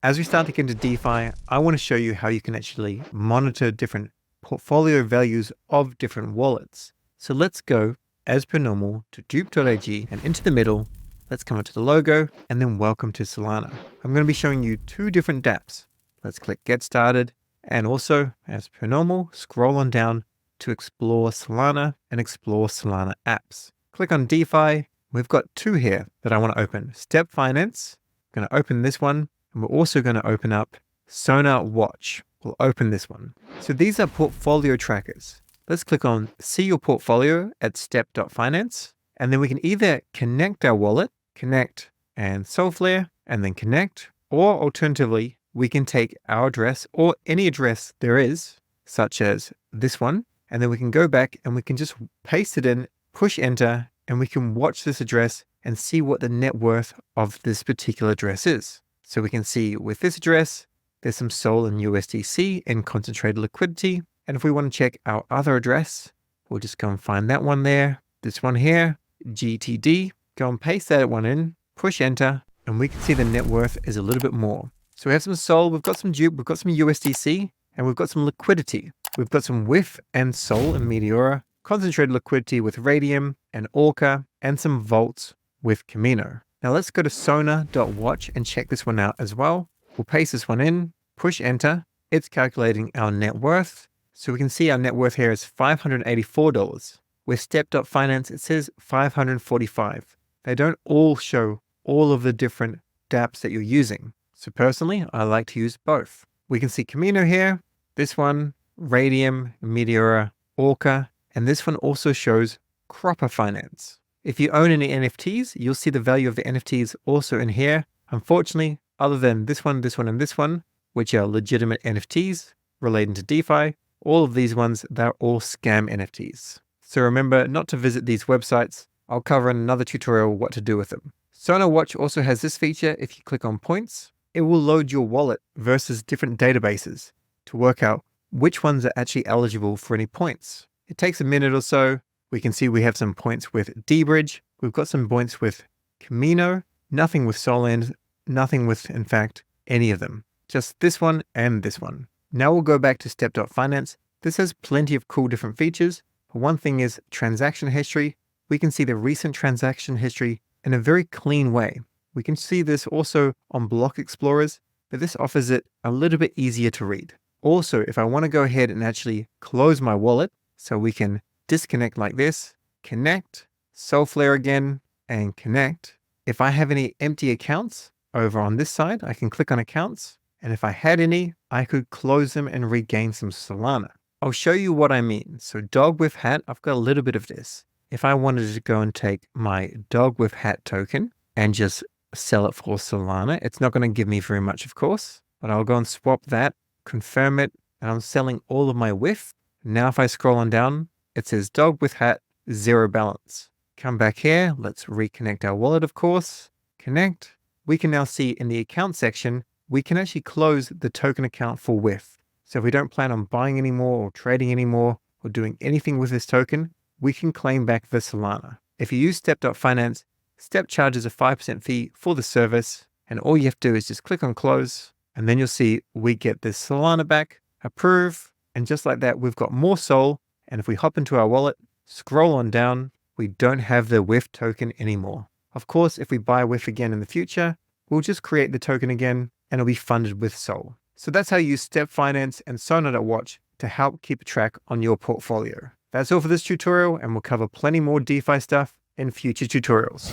As we start to get into DeFi, I want to show you how you can actually monitor different portfolio values of different wallets. So let's go, as per normal, to dupe.ag and into the middle. Let's come up to the logo and then welcome to Solana. I'm going to be showing you two different dApps. Let's click Get Started. And also, as per normal, scroll on down to explore Solana and explore Solana apps. Click on DeFi. We've got two here that I want to open. Step Finance. I'm going to open this one. And we're also going to open up Sonar Watch. We'll open this one. So these are portfolio trackers. Let's click on See Your Portfolio at step.finance. And then we can either connect our wallet, connect and Solflare, and then connect. Or alternatively, we can take our address or any address there is, such as this one. And then we can go back and we can just paste it in, push enter, and we can watch this address and see what the net worth of this particular address is. So we can see with this address, there's some SOL and USDC in concentrated liquidity. And if we want to check our other address, we'll just go and find that one there. This one here, GTD, go and paste that one in, push enter, and we can see the net worth is a little bit more. So we have some SOL, we've got some dupe, we've got some USDC, and we've got some liquidity. We've got some WIF and SOL and Meteora, concentrated liquidity with Raydium and Orca, and some vaults with Camino. Now let's go to sonar.watch and check this one out as well. We'll paste this one in, push enter. It's calculating our net worth. So we can see our net worth here is $584. With step.finance, it says 545. They don't all show all of the different dApps that you're using. So personally, I like to use both. We can see Camino here, this one, Raydium, Meteora, Orca, and this one also shows Cropper Finance. If you own any NFTs, you'll see the value of the NFTs also in here. Unfortunately, other than this one, and this one, which are legitimate NFTs relating to DeFi, all of these ones, they're all scam NFTs. So remember not to visit these websites. I'll cover in another tutorial what to do with them. Sonar Watch also has this feature. If you click on points, it will load your wallet versus different databases to work out which ones are actually eligible for any points. It takes a minute or so. We can see we have some points with dBridge. We've got some points with Camino, nothing with Solend, nothing with, in fact, any of them. Just this one and this one. Now we'll go back to step.finance. This has plenty of cool different features. One thing is transaction history. We can see the recent transaction history in a very clean way. We can see this also on block explorers, but this offers it a little bit easier to read. Also, if I want to go ahead and actually close my wallet, so we can disconnect like this, connect, Solflare again, and connect. If I have any empty accounts over on this side, I can click on accounts. And if I had any, I could close them and regain some Solana. I'll show you what I mean. So dog with hat, I've got a little bit of this. If I wanted to go and take my dog with hat token and just sell it for Solana, it's not going to give me very much, of course, but I'll go and swap that, confirm it, and I'm selling all of my WIF. Now if I scroll on down, it says dog with hat, 0 balance. Come back here. Let's reconnect our wallet, of course. Connect. We can now see in the account section, we can actually close the token account for WIF. So if we don't plan on buying anymore or trading anymore or doing anything with this token, we can claim back the Solana. If you use step.finance, Step charges a 5% fee for the service. And all you have to do is just click on close. And then you'll see we get this Solana back, approve. And just like that, we've got more SOL. And if we hop into our wallet, scroll on down, we don't have the WIF token anymore. Of course, if we buy WIF again in the future, we'll just create the token again and it'll be funded with SOL. So that's how you use Step Finance and Sonar.watch to help keep track on your portfolio. That's all for this tutorial, and we'll cover plenty more DeFi stuff in future tutorials.